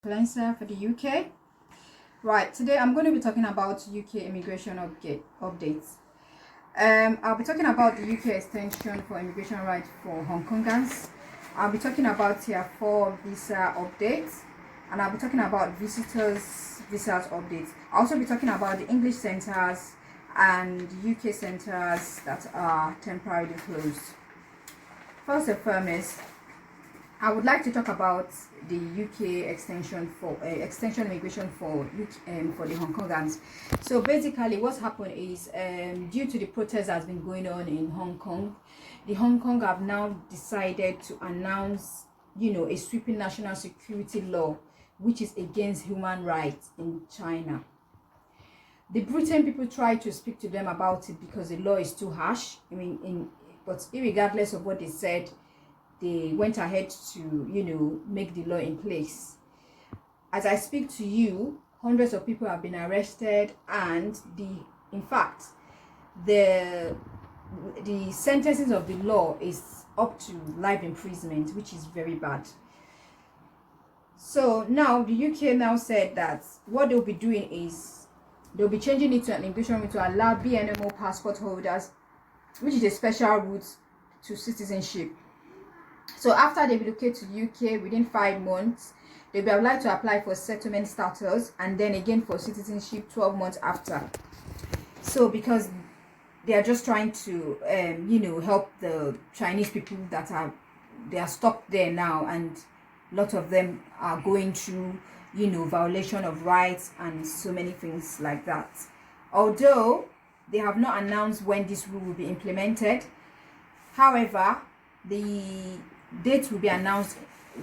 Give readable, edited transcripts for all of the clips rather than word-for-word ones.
Influencer for the UK. Right, today I'm going to be talking about UK immigration updates. I'll be talking about the UK extension for immigration rights for Hong Kongers. I'll be talking about Tier 4 visa updates, and I'll be talking about visas updates. I'll also be talking about the English centers and UK centers that are temporarily closed. First and foremost, I would like to talk about the UK extension for extension immigration for the Hong Kongers. So basically, what's happened is due to the protests that's been going on in Hong Kong, the Hong Kong have now decided to announce, a sweeping national security law which is against human rights in China. The Britain people tried to speak to them about it because the law is too harsh. But irregardless of what they said, they went ahead to, make the law in place. As I speak to you, hundreds of people have been arrested, and in fact, the sentences of the law is up to life imprisonment, which is very bad. So now the UK now said that what they'll be doing is they'll be changing it to an immigration route to allow BNMO passport holders, which is a special route to citizenship. So after they relocate to the UK within 5 months, they'll be allowed to apply for settlement status and then again for citizenship 12 months after. So because they are just trying to, help the Chinese people that are stuck there now, and a lot of them are going through, violation of rights and so many things like that. Although they have not announced when this rule will be implemented, however, the date will be announced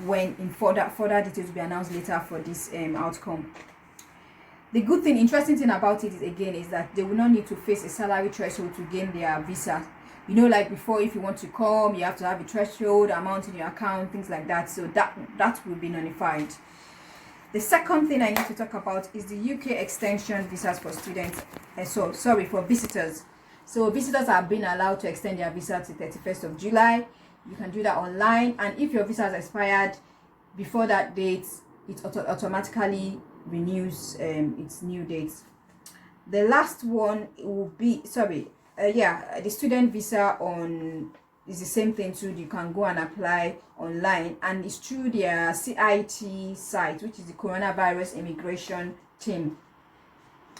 when further details will be announced later for this outcome. The interesting thing about it is that they will not need to face a salary threshold to gain their visa. Like before, if you want to come, you have to have a threshold amount in your account, things like that. So that will be nullified. The second thing I need to talk about is the UK extension visas for students. For visitors. So visitors have been allowed to extend their visa to 31st of July. You can do that online, and if your visa has expired before that date, it automatically renews its new date. The last one will be the student visa is the same thing too. You can go and apply online, and it's through their CIT site, which is the Coronavirus Immigration Team,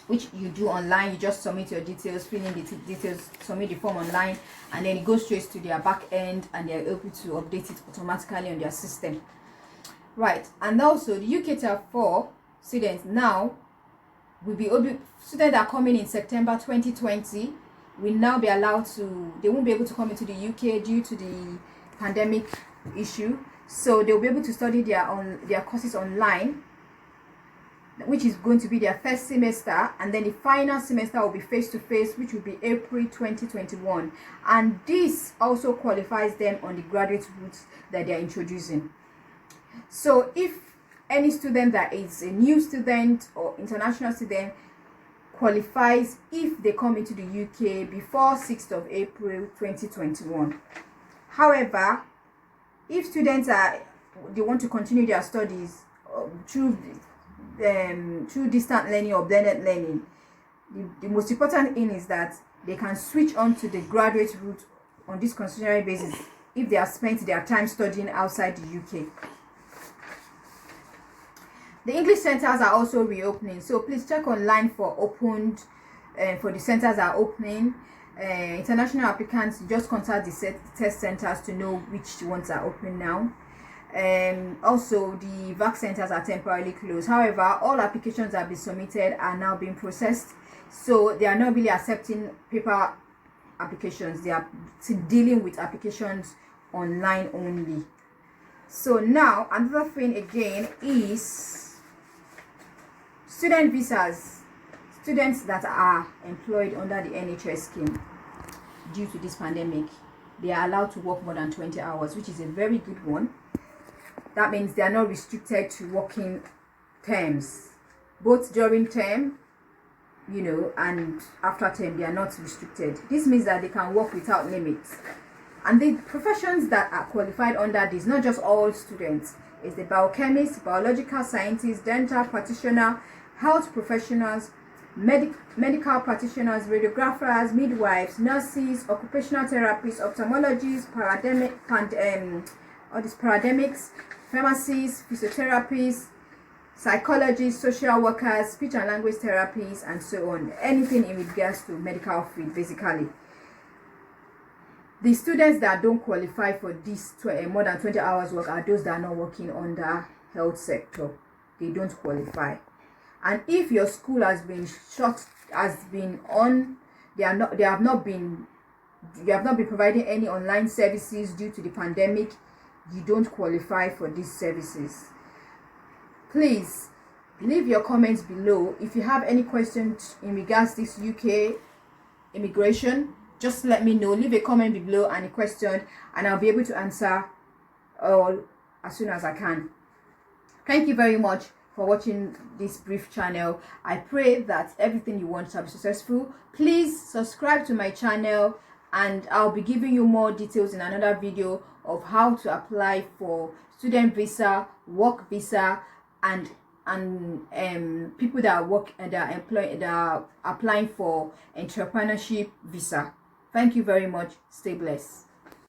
which you do online. You just submit your details, fill in the details, submit the form online, and then it goes straight to their back end, and they're able to update it automatically on their system. Right, and also the UK Tier 4 students now will be students that are coming in September 2020 will now be allowed to. They won't be able to come into the UK due to the pandemic issue, so they'll be able to study their courses online, which is going to be their first semester, and then the final semester will be face-to-face, which will be April 2021, and this also qualifies them on the graduate route that they are introducing. So if any student that is a new student or international student qualifies if they come into the UK before 6th of April 2021. However, if students they want to continue their studies through distant learning or blended learning, the most important thing is that they can switch on to the graduate route on this constitutional basis if they have spent their time studying outside the UK. The English centers are also reopening, so please check online for the centers that are opening. International applicants, just contact the test centers to know which ones are open now. Also, the VAC centers are temporarily closed. However, all applications that have been submitted are now being processed, so they are not really accepting paper applications. They are dealing with applications online only. So now another thing again is student visas. Students that are employed under the NHS scheme, due to this pandemic, they are allowed to work more than 20 hours, which is a very good one. That means they are not restricted to working terms, both during term, and after term. They are not restricted. This means that they can work without limits. And the professions that are qualified under this, not just all students, is the biochemists, biological scientists, dental practitioners, health professionals, medical practitioners, radiographers, midwives, nurses, occupational therapists, ophthalmologists, paradigmics, pharmacists, physiotherapists, psychologists, social workers, speech and language therapies, and so on. Anything in regards to medical field, basically. The students that don't qualify for this more than 20 hours work are those that are not working on the health sector. They don't qualify. And if your school has been you have not been providing any online services due to the pandemic, you don't qualify for these services. Please leave your comments below. If you have any questions in regards to this UK immigration, just let me know. Leave a comment below and a question, and I'll be able to answer all as soon as I can. Thank you very much for watching this brief channel. I pray that everything you want shall be successful. Please subscribe to my channel, and I'll be giving you more details in another video of how to apply for student visa, work visa, and people that are applying for entrepreneurship visa. Thank you very much. Stay blessed.